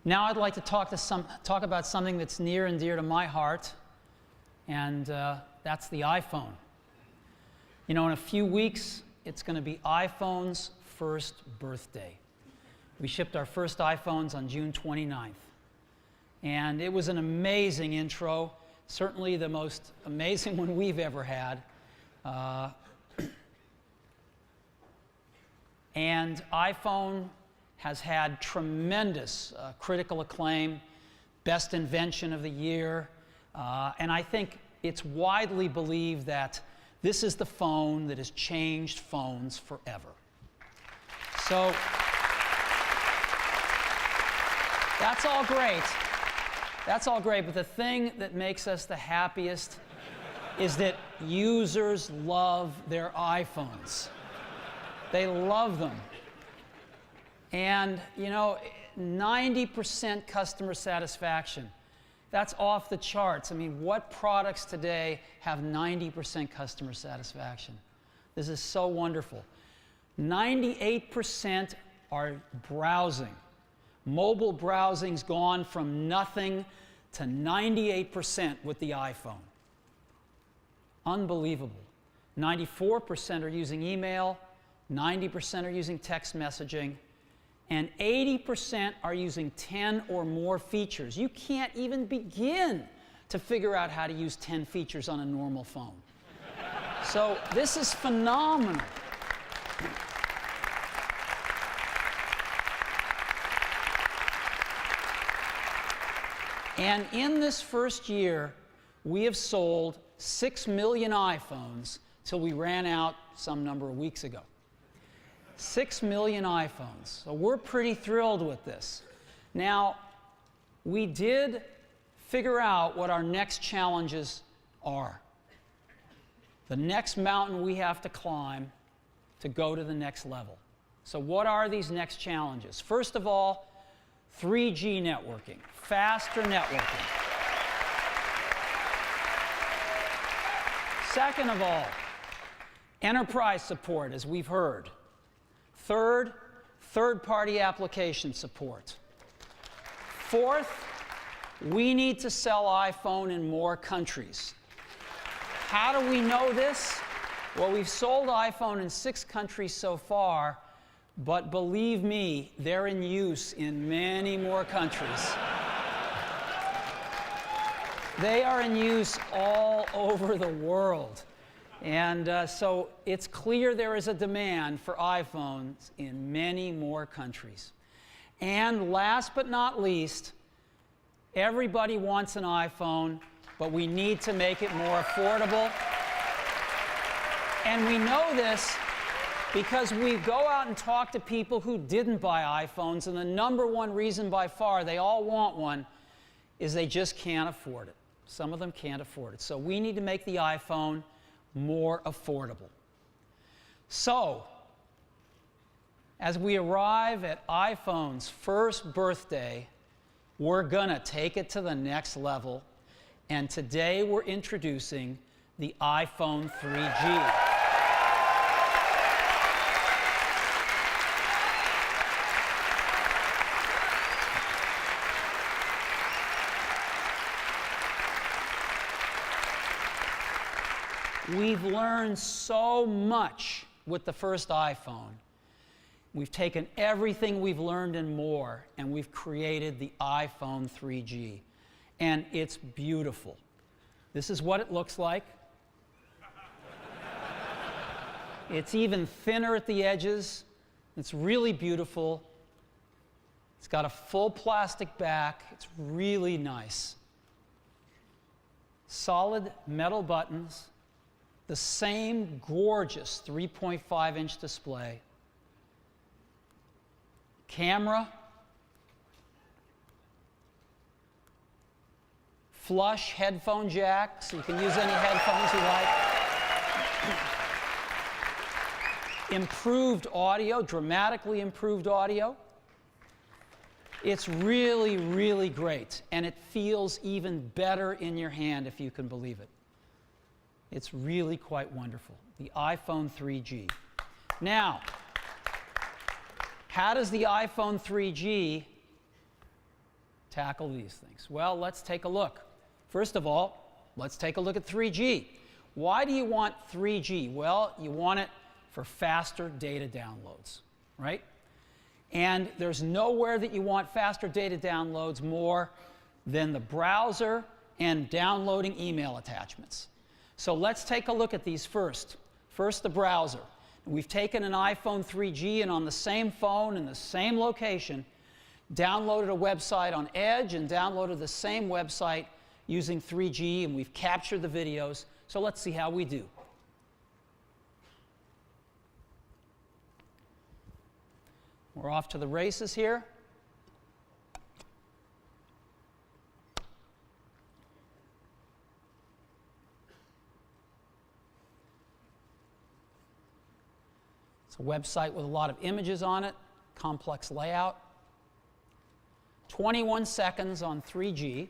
Now I'd like to talk about something that's near and dear to my heart, and that's the iPhone. You know, in a few weeks, it's going to be iPhone's first birthday. We shipped our first iPhones on June 29th. And it was an amazing intro, certainly the most amazing one we've ever had. And iPhone has had tremendous critical acclaim, best invention of the year, and I think it's widely believed that this is the phone that has changed phones forever. So that's all great. That's all great, but the thing that makes us the happiest is that users love their iPhones. They love them. And, you know, 90% customer satisfaction. That's off the charts. I mean, what products today have 90% customer satisfaction? This is so wonderful. 98% are browsing. Mobile browsing's gone from nothing to 98% with the iPhone. Unbelievable. 94% are using email, 90% are using text messaging, and 80% are using 10 or more features. You can't even begin to figure out how to use 10 features on a normal phone. So this is phenomenal. And in this first year, we have sold 6 million iPhones till we ran out some number of weeks ago. 6 million iPhones. So we're pretty thrilled with this. Now, we did figure out what our next challenges are. The next mountain we have to climb to go to the next level. So what are these next challenges? First of all, 3G networking, faster networking. Second of all, enterprise support, as we've heard. Third, third-party application support. Fourth, we need to sell iPhone in more countries. How do we know this? Well, we've sold iPhone in 6 countries so far, but believe me, they're in use in many more countries. They are in use all over the world. And so it's clear there is a demand for iPhones in many more countries. And last but not least, everybody wants an iPhone, but we need to make it more affordable. And we know this because we go out and talk to people who didn't buy iPhones, and the number one reason by far they all want one is they just can't afford it. Some of them can't afford it. So we need to make the iPhone more affordable. So, as we arrive at iPhone's first birthday, we're going to take it to the next level, and today we're introducing the iPhone 3G. We've learned so much with the first iPhone. We've taken everything we've learned and more, and we've created the iPhone 3G. And it's beautiful. This is what it looks like. It's even thinner at the edges. It's really beautiful. It's got a full plastic back. It's really nice. Solid metal buttons. The same gorgeous 3.5-inch display. Camera. Flush headphone jack, so you can use any headphones you like. Improved audio, dramatically improved audio. It's really, really great, and it feels even better in your hand, if you can believe it. It's really quite wonderful, the iPhone 3G. Now, how does the iPhone 3G tackle these things? Well, let's take a look. First of all, let's take a look at 3G. Why do you want 3G? Well, you want it for faster data downloads, right? And there's nowhere that you want faster data downloads more than the browser and downloading email attachments. So let's take a look at these first. First, the browser. We've taken an iPhone 3G and on the same phone in the same location, downloaded a website on Edge and downloaded the same website using 3G, and we've captured the videos. So let's see how we do. We're off to the races here. It's a website with a lot of images on it, complex layout. 21 seconds on 3G.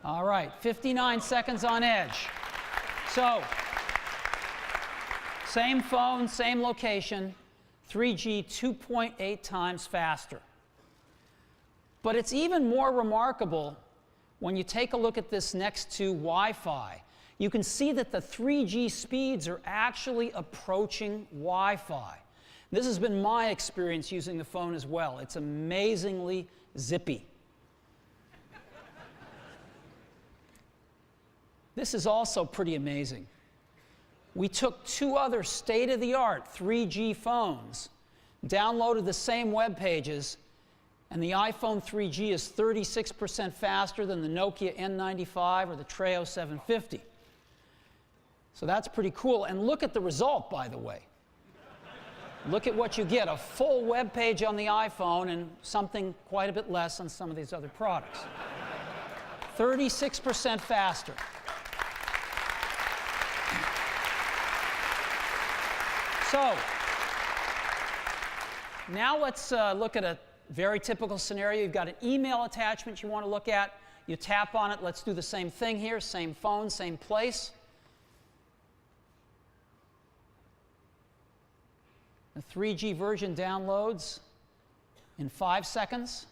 All right, 59 seconds on Edge. So, same phone, same location, 3G 2.8 times faster. But it's even more remarkable when you take a look at this next to Wi-Fi. You can see that the 3G speeds are actually approaching Wi-Fi. This has been my experience using the phone as well. It's amazingly zippy. This is also pretty amazing. We took two other state-of-the-art 3G phones, downloaded the same web pages, and the iPhone 3G is 36% faster than the Nokia N95 or the Treo 750. So that's pretty cool. And look at the result, by the way. Look at what you get, a full web page on the iPhone and something quite a bit less on some of these other products. 36% faster. So, now let's look at a very typical scenario. You've got an email attachment you want to look at. You tap on it. Let's do the same thing here. Same phone, same place. The 3G version downloads in 5 seconds.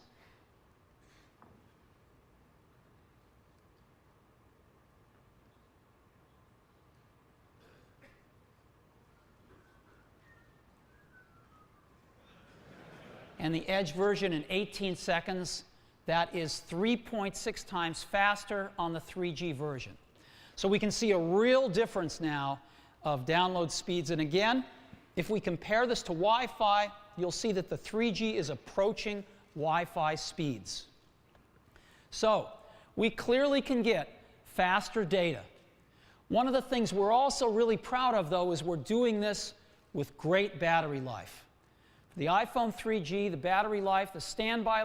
And the Edge version in 18 seconds. That is 3.6 times faster on the 3G version. So we can see a real difference now of download speeds. And again, if we compare this to Wi-Fi, you'll see that the 3G is approaching Wi-Fi speeds. So we clearly can get faster data. One of the things we're also really proud of, though, is we're doing this with great battery life. The iPhone 3G, the battery life, the standby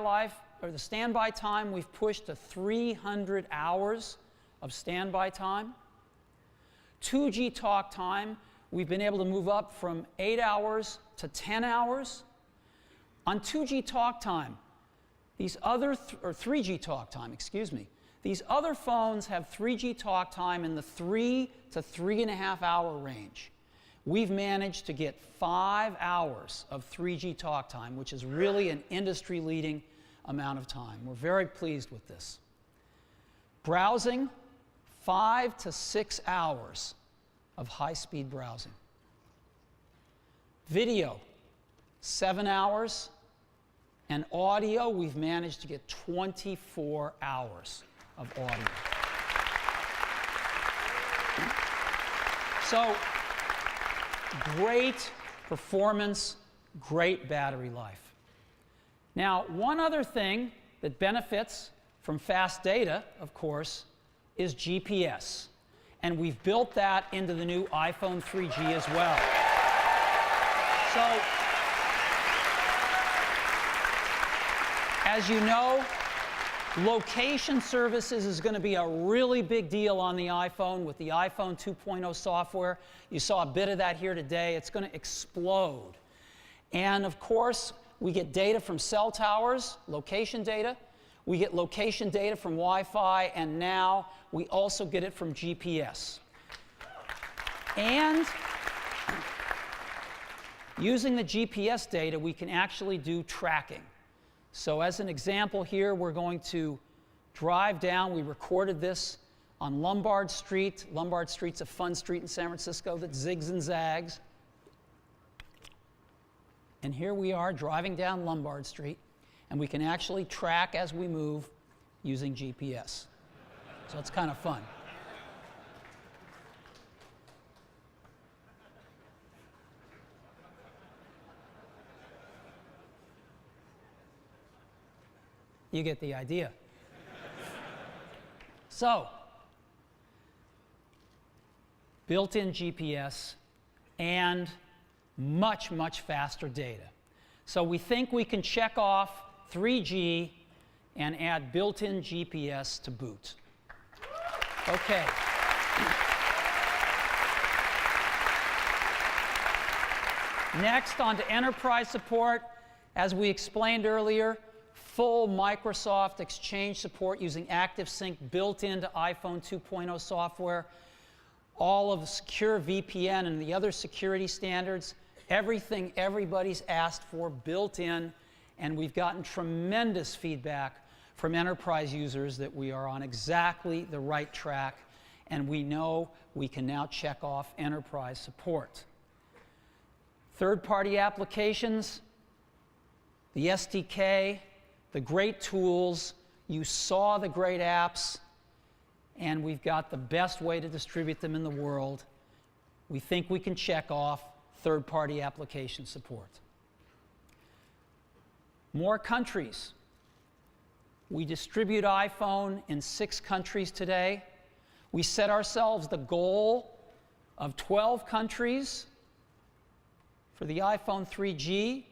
time, we've pushed to 300 hours of standby time. 2G talk time, we've been able to move up from 8 hours to 10 hours. On 2G talk time, these other, or 3G talk time, excuse me, these other phones have 3G talk time in the 3 to 3.5 hour range. We've managed to get 5 hours of 3G talk time, which is really an industry-leading amount of time. We're very pleased with this. Browsing, 5 to 6 hours of high-speed browsing. Video, 7 hours. And audio, we've managed to get 24 hours of audio. So, great performance, great battery life. Now, one other thing that benefits from fast data, of course, is GPS. and we've built that into the new iPhone 3G as well. So, as you know, location services is going to be a really big deal on the iPhone with the iPhone 2.0 software. You saw a bit of that here today. It's going to explode. And of course, we get data from cell towers, location data. We get location data from Wi-Fi, and now we also get it from GPS. And using the GPS data, we can actually do tracking. So as an example here, we're going to drive down. We recorded this on Lombard Street. Lombard Street's a fun street in San Francisco that zigs and zags. And here we are driving down Lombard Street, and we can actually track as we move using GPS. So it's kind of fun. You get the idea. So, built-in GPS and much, much faster data. So we think we can check off 3G and add built-in GPS to boot. Okay. Next, on to enterprise support. As we explained earlier, full Microsoft Exchange support using ActiveSync built into iPhone 2.0 software, all of the secure VPN and the other security standards, everything everybody's asked for built in, and we've gotten tremendous feedback from enterprise users that we are on exactly the right track, and we know we can now check off enterprise support. Third-party applications, the SDK, the great tools, you saw the great apps, and we've got the best way to distribute them in the world. We think we can check off third-party application support. More countries. We distribute iPhone in 6 countries today. We set ourselves the goal of 12 countries for the iPhone 3G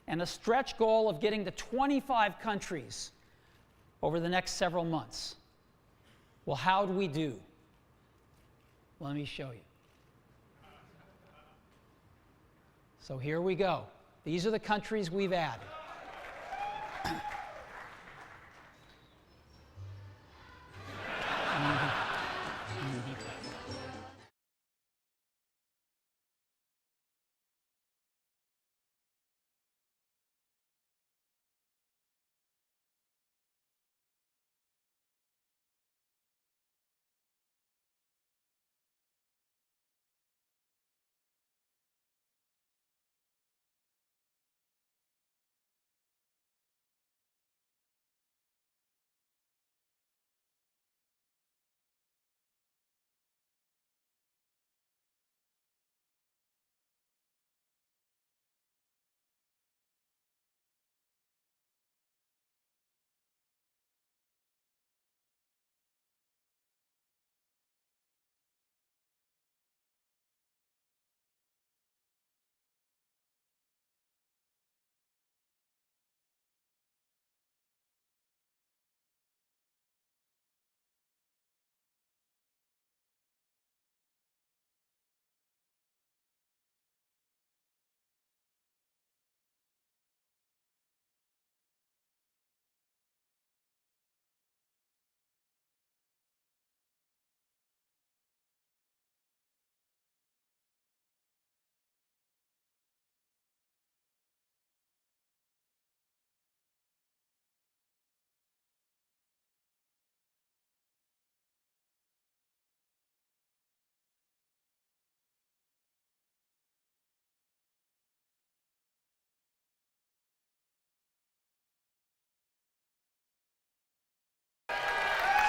and a stretch goal of getting to 25 countries over the next several months. Well, how do we do? Let me show you. So here we go. These are the countries we've added.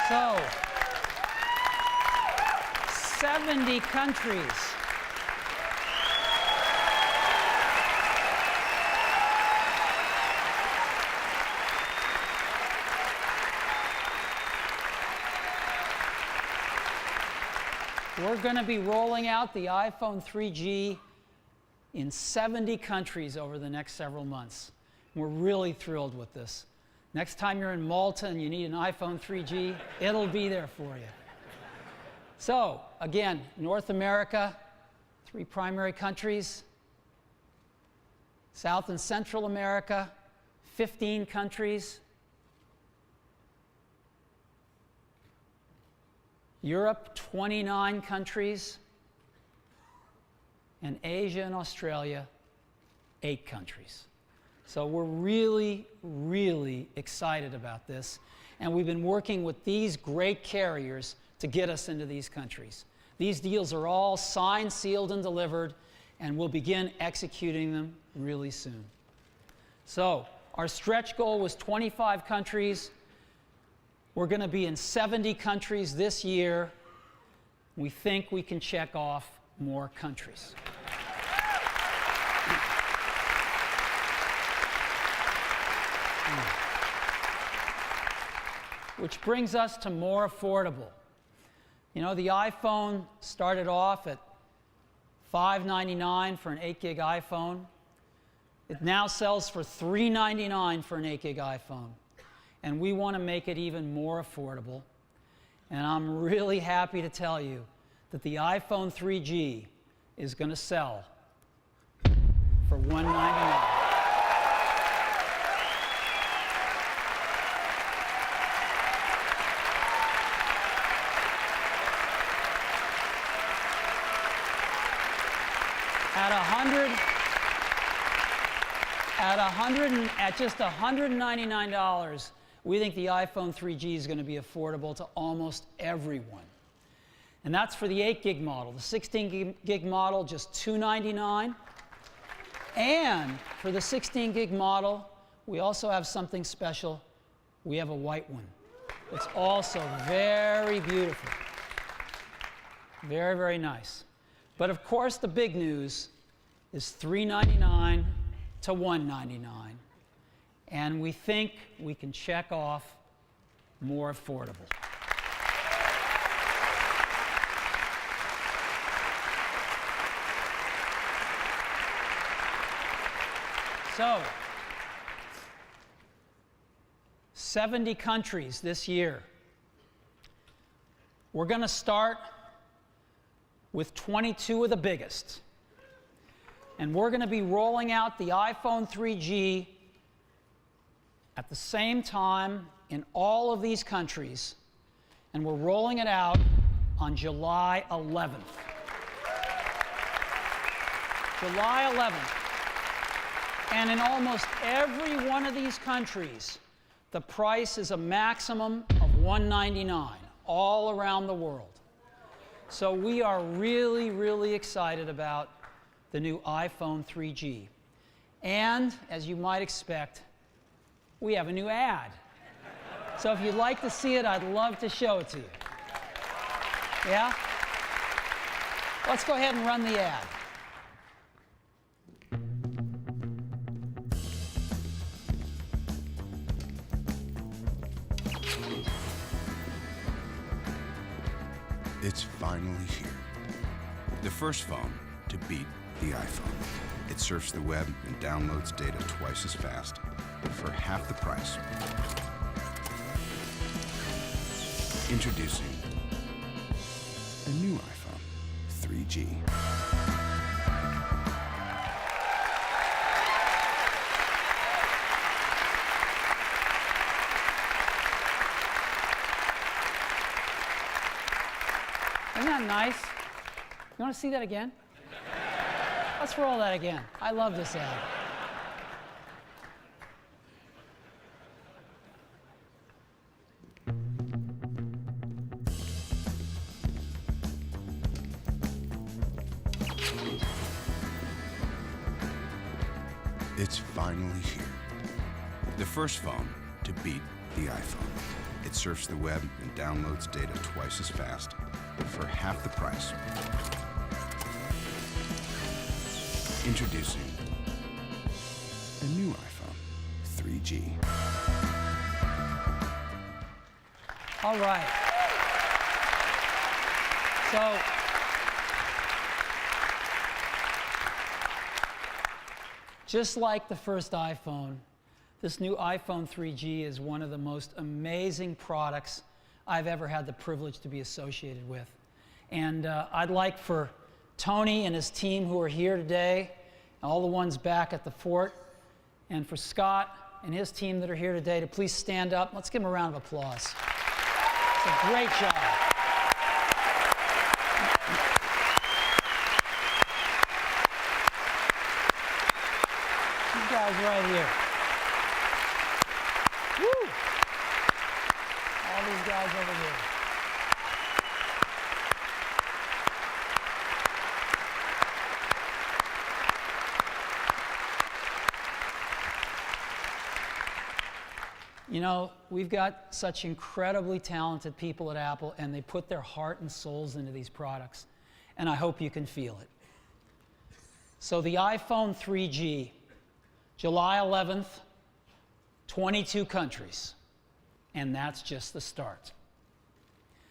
So, 70 countries. We're going to be rolling out the iPhone 3G in 70 countries over the next several months. We're really thrilled with this. Next time you're in Malta and you need an iPhone 3G, it'll be there for you. So, again, North America, 3 primary countries. South and Central America, 15 countries. Europe, 29 countries. And Asia and Australia, 8 countries. So we're really, really excited about this. And we've been working with these great carriers to get us into these countries. These deals are all signed, sealed, and delivered, and we'll begin executing them really soon. So our stretch goal was 25 countries. We're going to be in 70 countries this year. We think we can check off more countries. Which brings us to more affordable. You know, the iPhone started off at $599 for an 8 gig iPhone. It now sells for $399 for an 8 gig iPhone. And we want to make it even more affordable. And I'm really happy to tell you that the iPhone 3G is going to sell for $199. At just $199, we think the iPhone 3G is going to be affordable to almost everyone. And that's for the 8 gig model. The 16 gig model, just $299. And for the 16 gig model, we also have something special. We have a white one. It's also very beautiful. Very, very nice. But of course, the big news is $399 to $199. And we think we can check off more affordable. So, 70 countries this year. We're going to start with 22 of the biggest. And we're going to be rolling out the iPhone 3G at the same time in all of these countries. And we're rolling it out on July 11th. July 11th. And in almost every one of these countries, the price is a maximum of $199 all around the world. So we are really, really excited about the new iPhone 3G. And, as you might expect, we have a new ad. So if you'd like to see it, I'd love to show it to you. Yeah? Let's go ahead and run the ad. It's finally here. The first phone to beat the iPhone. It surfs the web and downloads data twice as fast for half the price. Introducing the new iPhone 3G. Isn't that nice? You want to see that again? Let's roll that again. I love this ad. It's finally here. The first phone to beat the iPhone. It surfs the web and downloads data twice as fast for half the price. Introducing the new iPhone 3G. All right. So Just like the first iPhone, this new iPhone 3G is one of the most amazing products I've ever had the privilege to be associated with. And I'd like for Tony and his team who are here today, all the ones back at the fort, and for Scott and his team that are here today to please stand up. Let's give them a round of applause. It's a great job. You guys right here. Woo! All these guys over here. You know, we've got such incredibly talented people at Apple, and they put their heart and souls into these products, and I hope you can feel it. So the iPhone 3G, July 11th, 22 countries, and that's just the start.